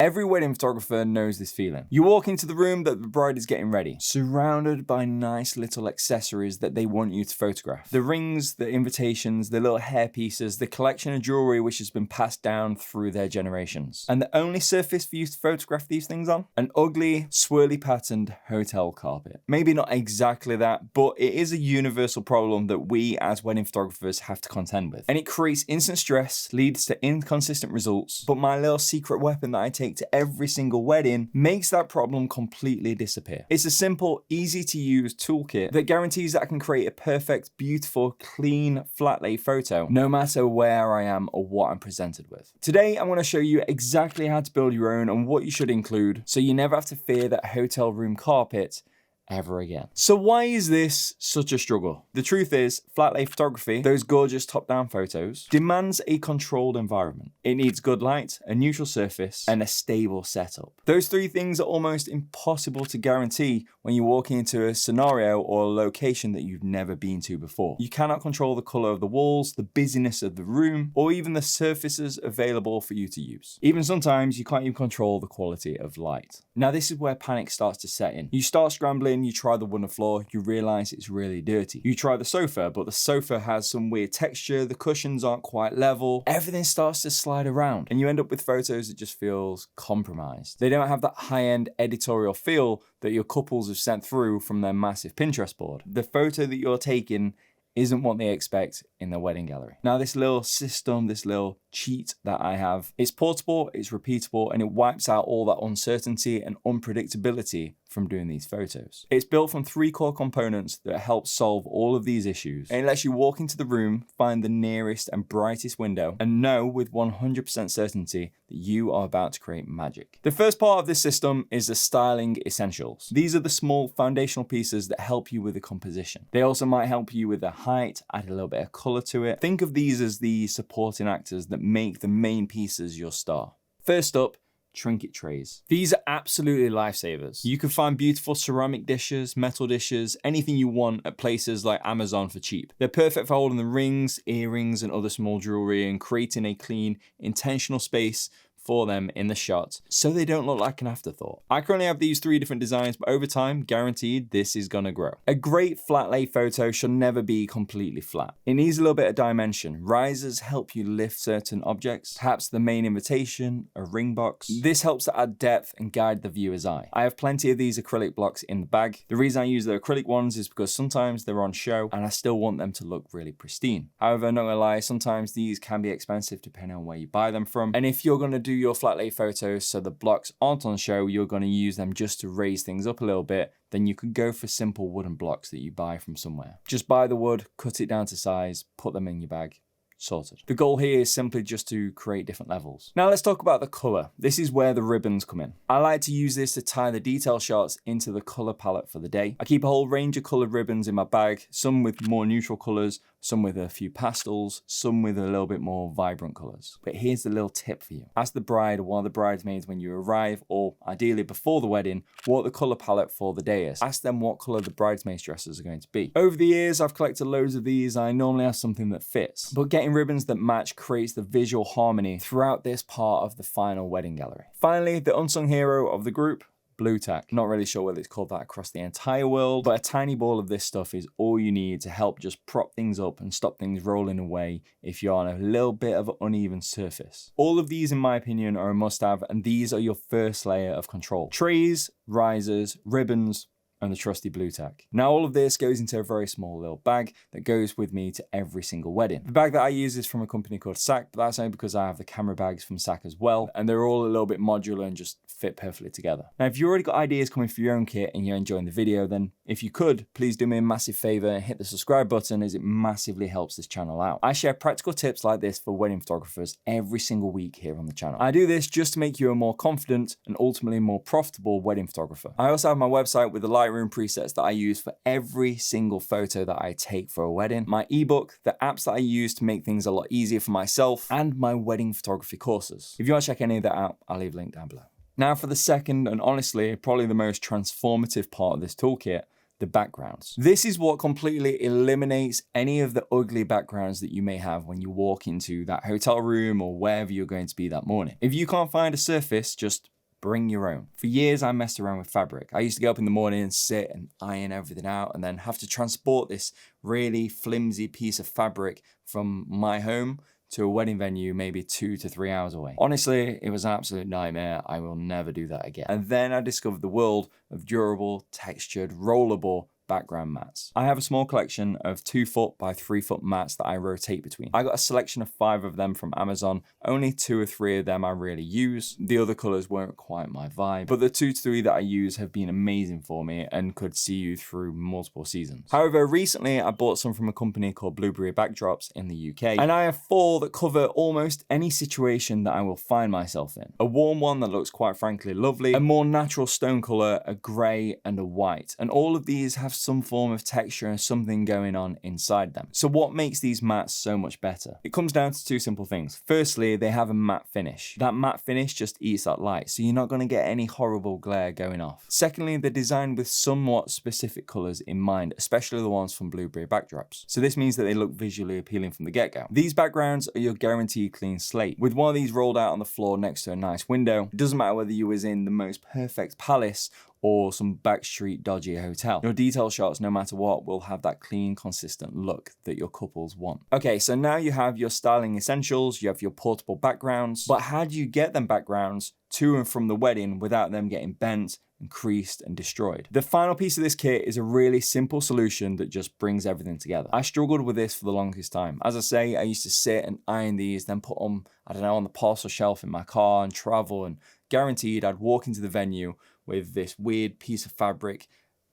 Every wedding photographer knows this feeling. You walk into the room that the bride is getting ready, surrounded by nice little accessories that they want you to photograph. The rings, the invitations, the little hair pieces, the collection of jewelry which has been passed down through their generations. And the only surface for you to photograph these things on? An ugly, swirly patterned hotel carpet. Maybe not exactly that, but it is a universal problem that we as wedding photographers have to contend with. And it creates instant stress, leads to inconsistent results, but my little secret weapon that I take to every single wedding makes that problem completely disappear. It's a simple, easy to use toolkit that guarantees that I can create a perfect, beautiful, clean flat lay photo no matter where I am or what I'm presented with. Today, I'm going to show you exactly how to build your own and what you should include so you never have to fear that hotel room carpet ever again. So why is this such a struggle? The truth is, flat lay photography, those gorgeous top-down photos, demands a controlled environment. It needs good light, a neutral surface, and a stable setup. Those three things are almost impossible to guarantee when you're walking into a scenario or a location that you've never been to before. You cannot control the color of the walls, the busyness of the room, or even the surfaces available for you to use. Even sometimes, you can't even control the quality of light. Now, this is where panic starts to set in. You start scrambling, you try the wooden floor, you realize it's really dirty. You try the sofa, but the sofa has some weird texture, the cushions aren't quite level, everything starts to slide around, and you end up with photos that just feels compromised. They don't have that high-end editorial feel that your couples have sent through from their massive Pinterest board. The photo that you're taking isn't what they expect in their wedding gallery. Now, this little system, this little cheat that I have, it's portable, it's repeatable, and it wipes out all that uncertainty and unpredictability from doing these photos. It's built from 3 core components that help solve all of these issues. And it lets you walk into the room, find the nearest and brightest window, and know with 100% certainty that you are about to create magic. The first part of this system is the styling essentials. These are the small foundational pieces that help you with the composition. They also might help you with the height, add a little bit of color to it. Think of these as the supporting actors that make the main pieces your star. First up, trinket trays. These are absolutely lifesavers. You can find beautiful ceramic dishes, metal dishes, anything you want at places like Amazon for cheap. They're perfect for holding the rings, earrings, and other small jewelry and creating a clean, intentional space for them in the shot so they don't look like an afterthought. I currently have these 3 different designs, but over time, guaranteed this is gonna grow. A great flat lay photo should never be completely flat. It needs a little bit of dimension. Risers help you lift certain objects, perhaps the main invitation, a ring box. This helps to add depth and guide the viewer's eye. I have plenty of these acrylic blocks in the bag. The reason I use the acrylic ones is because sometimes they're on show and I still want them to look really pristine. However, not gonna lie, sometimes these can be expensive depending on where you buy them from. And if you're gonna do your flat lay photos so the blocks aren't on show, you're going to use them just to raise things up a little bit, then you could go for simple wooden blocks that you buy from somewhere. Just buy the wood, cut it down to size, put them in your bag. Sorted. The goal here is simply just to create different levels. Now let's talk about the color. This is where the ribbons come in. I like to use this to tie the detail shots into the color palette for the day. I keep a whole range of colored ribbons in my bag, some with more neutral colors, some with a few pastels, some with a little bit more vibrant colors. But here's the little tip for you. Ask the bride or one of the bridesmaids when you arrive, or ideally before the wedding, what the color palette for the day is. Ask them what color the bridesmaids' dresses are going to be. Over the years, I've collected loads of these. I normally have something that fits, but getting ribbons that match creates the visual harmony throughout this part of the final wedding gallery. Finally, the unsung hero of the group, blue tack. Not really sure whether it's called that across the entire world, but a tiny ball of this stuff is all you need to help just prop things up and stop things rolling away if you're on a little bit of an uneven surface. All of these, in my opinion, are a must-have, and these are your first layer of control. Trays, risers, ribbons, and the trusty blue tack. Now all of this goes into a very small little bag that goes with me to every single wedding. The bag that I use is from a company called Sac, but that's only because I have the camera bags from Sac as well, and they're all a little bit modular and just fit perfectly together. Now, if you've already got ideas coming for your own kit and you're enjoying the video, then if you could, please do me a massive favor and hit the subscribe button, as it massively helps this channel out. I share practical tips like this for wedding photographers every single week here on the channel. I do this just to make you a more confident and ultimately more profitable wedding photographer. I also have my website with the Lightroom presets that I use for every single photo that I take for a wedding, my ebook, the apps that I use to make things a lot easier for myself, and my wedding photography courses. If you want to check any of that out, I'll leave a link down below. Now for the second and honestly probably the most transformative part of this toolkit, the backgrounds. This is what completely eliminates any of the ugly backgrounds that you may have when you walk into that hotel room or wherever you're going to be that morning. If you can't find a surface, just bring your own. For years, I messed around with fabric. I used to get up in the morning and sit and iron everything out and then have to transport this really flimsy piece of fabric from my home to a wedding venue maybe 2 to 3 hours away. Honestly, it was an absolute nightmare. I will never do that again. And then I discovered the world of durable, textured, rollable background mats. I have a small collection of 2 foot by 3 foot mats that I rotate between. I got a selection of 5 of them from Amazon. Only 2 or 3 of them I really use. The other colors weren't quite my vibe, but the 2 to 3 that I use have been amazing for me and could see you through multiple seasons. However, recently I bought some from a company called Blueberry Backdrops in the UK, and I have 4 that cover almost any situation that I will find myself in. A warm one that looks quite frankly lovely, a more natural stone color, a gray, and a white. And all of these have some form of texture and something going on inside them. So what makes these mats so much better? It comes down to 2 simple things. Firstly, they have a matte finish. That matte finish just eats that light, so you're not going to get any horrible glare going off. Secondly, they're designed with somewhat specific colors in mind, especially the ones from Blueberry Backdrops. So this means that they look visually appealing from the get-go. These backgrounds are your guaranteed clean slate. With one of these rolled out on the floor next to a nice window, it doesn't matter whether you was in the most perfect palace or some backstreet dodgy hotel. Your detail shots, no matter what, will have that clean, consistent look that your couples want. Okay, so now you have your styling essentials, you have your portable backgrounds, but how do you get them backgrounds to and from the wedding without them getting bent and creased and destroyed? The final piece of this kit is a really simple solution that just brings everything together. I struggled with this for the longest time. As I say, I used to sit and iron these, then put them, I don't know, on the parcel shelf in my car and travel, and guaranteed I'd walk into the venue with this weird piece of fabric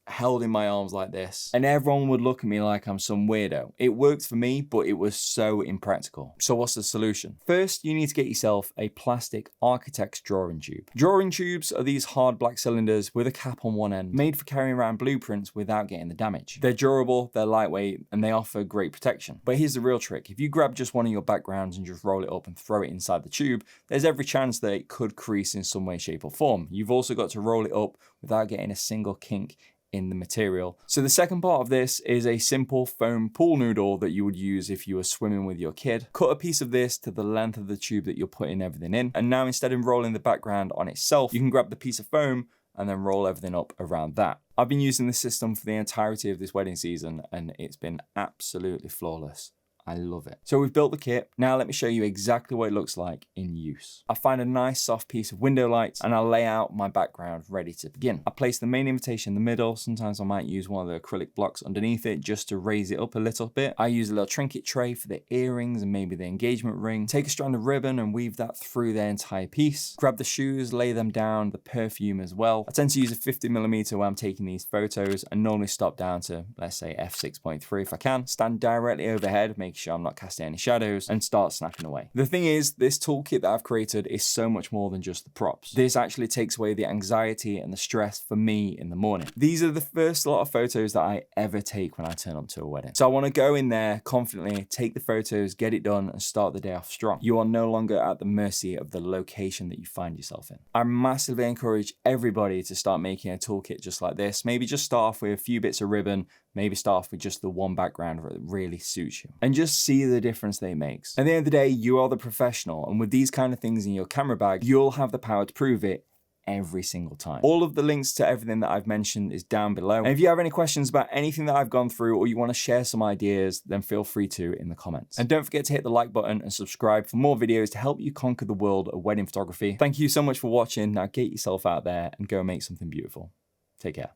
held in my arms like this, and everyone would look at me like I'm some weirdo. It worked for me, but it was so impractical. So what's the solution? First, you need to get yourself a plastic architect's drawing tube. Drawing tubes are these hard black cylinders with a cap on one end, made for carrying around blueprints without getting the damage. They're durable, they're lightweight, and they offer great protection. But here's the real trick. If you grab just one of your backgrounds and just roll it up and throw it inside the tube, there's every chance that it could crease in some way, shape, or form. You've also got to roll it up without getting a single kink in the material. So the second part of this is a simple foam pool noodle that you would use if you were swimming with your kid. Cut a piece of this to the length of the tube that you're putting everything in, and now instead of rolling the background on itself, you can grab the piece of foam and then roll everything up around that. I've been using this system for the entirety of this wedding season and it's been absolutely flawless. I love it. So we've built the kit. Now let me show you exactly what it looks like in use. I find a nice soft piece of window light and I'll lay out my background ready to begin. I place the main invitation in the middle. Sometimes I might use one of the acrylic blocks underneath it just to raise it up a little bit. I use a little trinket tray for the earrings and maybe the engagement ring. Take a strand of ribbon and weave that through the entire piece. Grab the shoes, lay them down, the perfume as well. I tend to use a 50mm when I'm taking these photos and normally stop down to, let's say, f6.3 if I can. Stand directly overhead, make sure I'm not casting any shadows, and start snapping away. The thing is, this toolkit that I've created is so much more than just the props. This actually takes away the anxiety and the stress for me in the morning. These are the first lot of photos that I ever take when I turn up to a wedding. So I want to go in there confidently, take the photos, get it done, and start the day off strong. You are no longer at the mercy of the location that you find yourself in. I massively encourage everybody to start making a toolkit just like this. Maybe just start off with a few bits of ribbon, maybe start off with just the one background that really suits you, and just see the difference they makes. At the end of the day, you are the professional, and with these kind of things in your camera bag, you'll have the power to prove it every single time. All of the links to everything that I've mentioned is down below. And if you have any questions about anything that I've gone through, or you want to share some ideas, then feel free to in the comments. And don't forget to hit the like button and subscribe for more videos to help you conquer the world of wedding photography. Thank you so much for watching. Now get yourself out there and go make something beautiful. Take care.